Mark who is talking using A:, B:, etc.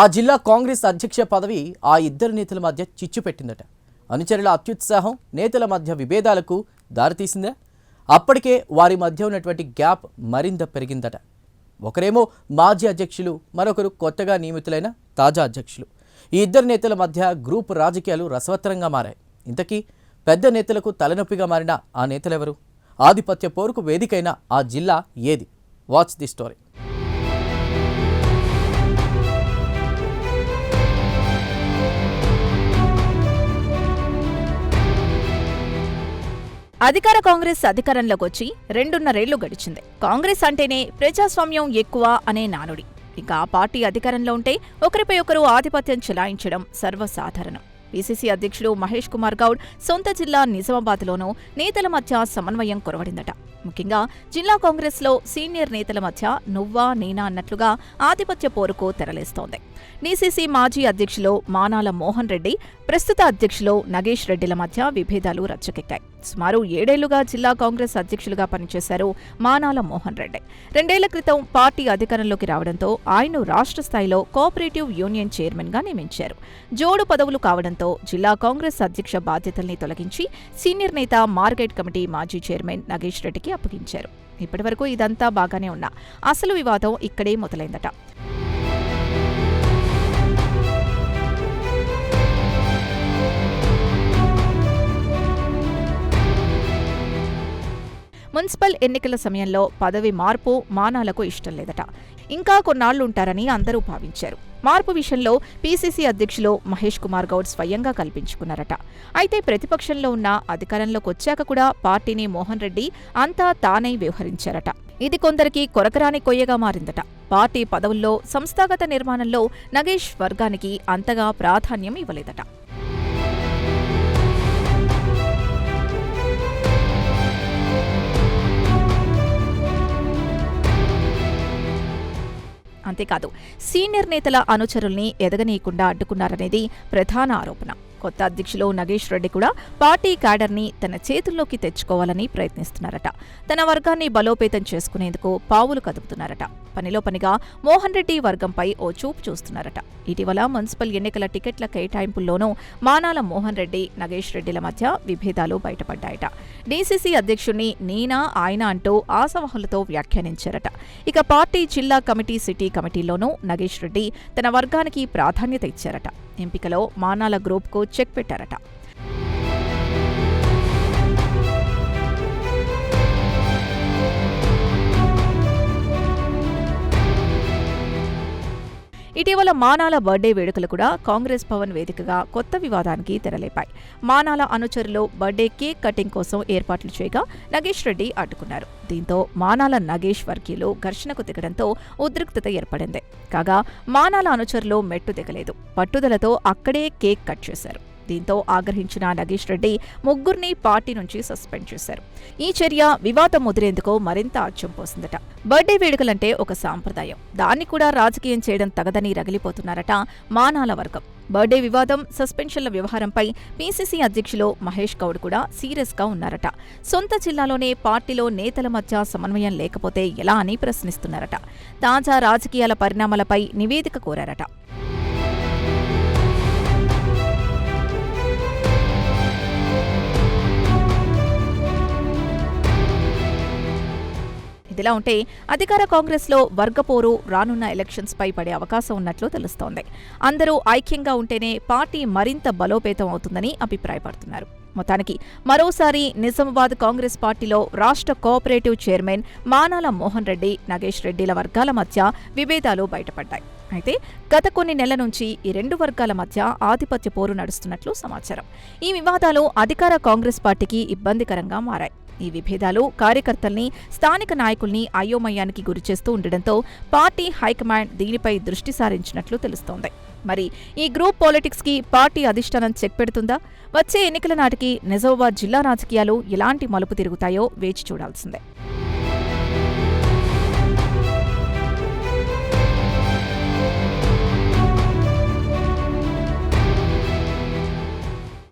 A: ఆ జిల్లా కాంగ్రెస్ అధ్యక్ష పదవి ఆ ఇద్దరు నేతల మధ్య చిచ్చు పెట్టిందట. అనుచరుల అత్యుత్సాహం నేతల మధ్య విభేదాలకు దారితీసిందా? అప్పటికే వారి మధ్య ఉన్నటువంటి గ్యాప్ మరింత పెరిగిందట. ఒకరేమో మాజీ అధ్యక్షులు, మరొకరు కొత్తగా నియమితులైన తాజా అధ్యక్షులు. ఈ ఇద్దరు నేతల మధ్య గ్రూప్ రాజకీయాలు రసవత్తరంగా మారాయి. ఇంతకీ పెద్ద నేతలకు తలనొప్పిగా మారిన ఆ నేతలెవరు? ఆధిపత్య పోరుకు వేదికైన ఆ జిల్లా ఏది? Watch the story.
B: అధికార కాంగ్రెస్ అధికారంలోకి వచ్చి 2.5 గడిచింది. కాంగ్రెస్ అంటేనే ప్రజాస్వామ్యం ఎక్కువ అనే నానుడి. ఇక ఆ పార్టీ అధికారంలో ఉంటే ఒకరిపై ఒకరు ఆధిపత్యం చెలాయించడం సర్వసాధారణం. పీసీసీ అధ్యక్షుడు మహేష్ కుమార్ గౌడ్ సొంత జిల్లా నిజామాబాద్లోనూ నేతల మధ్య సమన్వయం కొరవడిందట. ముఖ్యంగా జిల్లా కాంగ్రెస్లో సీనియర్ నేతల మధ్య నువ్వా నేనా అన్నట్లుగా ఆధిపత్య పోరుకు తెరలేస్తోంది. డీసీసీ మాజీ అధ్యక్షులు మానాల మోహన్ రెడ్డి, ప్రస్తుత అధ్యక్షులు నగేష్ రెడ్డిల మధ్య విభేదాలు రచ్చకెక్కాయి. సుమారు 7 ఏళ్లుగా జిల్లా కాంగ్రెస్ అధ్యక్షులుగా పనిచేశారు మానాల మోహన్ రెడ్డి. 2 ఏళ్ల క్రితం పార్టీ అధికారంలోకి రావడంతో ఆయన్ను రాష్ట్ర స్థాయిలో కోఆపరేటివ్ యూనియన్ చైర్మన్గా నియమించారు. జోడు పదవులు కావడంతో జిల్లా కాంగ్రెస్ అధ్యక్ష బాధ్యతల్ని తొలగించి సీనియర్ నేత మార్కెట్ కమిటీ మాజీ చైర్మన్ నగేష్ రెడ్డికి అప్పగించారు. ఇప్పటివరకు ఇదంతా బాగానే ఉన్నా అసలు వివాదం ఇక్కడే మొదలైందట. మున్సిపల్ ఎన్నికల సమయంలో పదవి మార్పు మానాలకు ఇష్టం లేదట. ఇంకా కొన్నాళ్లుంటారని అందరూ భావించారు. మార్పు విషయంలో పీసీసీ అధ్యక్షులు మహేష్ కుమార్ గౌడ్ స్వయంగా కల్పించుకున్నారట. అయితే ప్రతిపక్షంలో ఉన్న అధికారంలోకి వచ్చాక కూడా పార్టీని మోహన్ రెడ్డి అంతా తానై వ్యవహరించారట. ఇది కొందరికి కొరకరాని కొయ్యగా మారిందట. పార్టీ పదవుల్లో సంస్థాగత నిర్మాణంలో నగేష్ వర్గానికి అంతగా ప్రాధాన్యం ఇవ్వలేదట. అంతేకాదు, సీనియర్ నేతల అనుచరుల్ని ఎదగనీయకుండా అడ్డుకున్నారనేది ప్రధాన ఆరోపణ. కొత్త అధ్యక్షులు నగేష్ రెడ్డి కూడా పార్టీ క్యాడర్ని తన చేతుల్లోకి తెచ్చుకోవాలని ప్రయత్నిస్తున్నారట. తన వర్గాన్ని బలోపేతం చేసుకునేందుకు పావులు కదుపుతున్నారట. పనిలో పనిగా మోహన్ రెడ్డి వర్గంపై ఓ చూపు చూస్తున్నారట. ఇటీవల మున్సిపల్ ఎన్నికల టికెట్ల కేటాయింపుల్లోనూ మానాల మోహన్ రెడ్డి, నగేష్ రెడ్డిల మధ్య విభేదాలు బయటపడ్డాయట. డీసీసీ అధ్యక్షుణ్ణి నేనా ఆయన అంటూ ఆశావహులతో వ్యాఖ్యానించారట. ఇక పార్టీ జిల్లా కమిటీ, సిటీ కమిటీలోనూ నగేష్ రెడ్డి తన వర్గానికి ప్రాధాన్యత ఇచ్చారట. ఎంపికలో మానాల గ్రూప్కు చెక్ పెట్టారట. ఇటీవల మానాల బర్త్డే వేడుకలు కూడా కాంగ్రెస్ భవన్ వేదికగా కొత్త వివాదానికి తెరలేపాయి. మానాల అనుచరులు బర్త్డే కేక్ కటింగ్ కోసం ఏర్పాట్లు చేయగా నగేష్ రెడ్డి అడ్డుకున్నారు. దీంతో మానాల నగేష్ వర్గీయులు ఘర్షణకు దిగడంతో ఉద్రిక్తత ఏర్పడింది. కాగా మానాల అనుచరులు మెట్టు దిగలేదు. పట్టుదలతో అక్కడే కేక్ కట్ చేశారు. దీంతో ఆగ్రహించిన నగేష్ రెడ్డి ముగ్గురిని పార్టీ నుంచి సస్పెండ్ చేశారు. ఈ చర్య వివాదం ముదిరేందుకు మరింత ఆజ్యం పోసిందట. బర్త్డే వేడుకలంటే ఒక సాంప్రదాయం, దాన్ని కూడా రాజకీయం చేయడం తగదని రగిలిపోతున్నారట మానాల వర్గం. బర్త్డే వివాదం, సస్పెన్షన్ల వ్యవహారంపై పీసీసీ అధ్యక్షులు మహేష్ గౌడ్ కూడా సీరియస్గా ఉన్నారట. సొంత జిల్లాలోనే పార్టీలో నేతల మధ్య సమన్వయం లేకపోతే ఎలా అని ప్రశ్నిస్తున్నారట. తాజా రాజకీయాల పరిణామాలపై నివేదిక కోరారట. ఇదిలా ఉంటే అధికార కాంగ్రెస్లో వర్గపోరు రానున్న ఎలక్షన్స్పై పడే అవకాశం ఉన్నట్లు తెలుస్తోంది. అందరూ ఐక్యంగా ఉంటేనే పార్టీ మరింత బలోపేతం అవుతుందని అభిప్రాయపడుతున్నారు. మొత్తానికి మరోసారి నిజామాబాద్ కాంగ్రెస్ పార్టీలో రాష్ట్ర కోఆపరేటివ్ చైర్మన్ మానాల మోహన్ రెడ్డి, నగేష్ రెడ్డిల వర్గాల మధ్య విభేదాలు బయటపడ్డాయి. అయితే గత కొన్ని నెలల నుంచి ఈ 2 వర్గాల మధ్య ఆధిపత్య పోరు నడుస్తున్నట్లు సమాచారం. ఈ వివాదాలు అధికార కాంగ్రెస్ పార్టీకి ఇబ్బందికరంగా మారాయి. ఈ విభేదాలు కార్యకర్తల్ని, స్థానిక నాయకుల్ని అయోమయానికి గురిచేస్తూ ఉండడంతో పార్టీ హైకమాండ్ దీనిపై దృష్టి సారించినట్లు తెలుస్తోంది. మరి ఈ గ్రూప్ పాలిటిక్స్ కి పార్టీ అధిష్టానం చెక్ పెడుతుందా? వచ్చే ఎన్నికల నాటికి నిజామాబాద్ జిల్లా రాజకీయాలు ఎలాంటి మలుపు తిరుగుతాయో వేచి చూడాల్సిందే.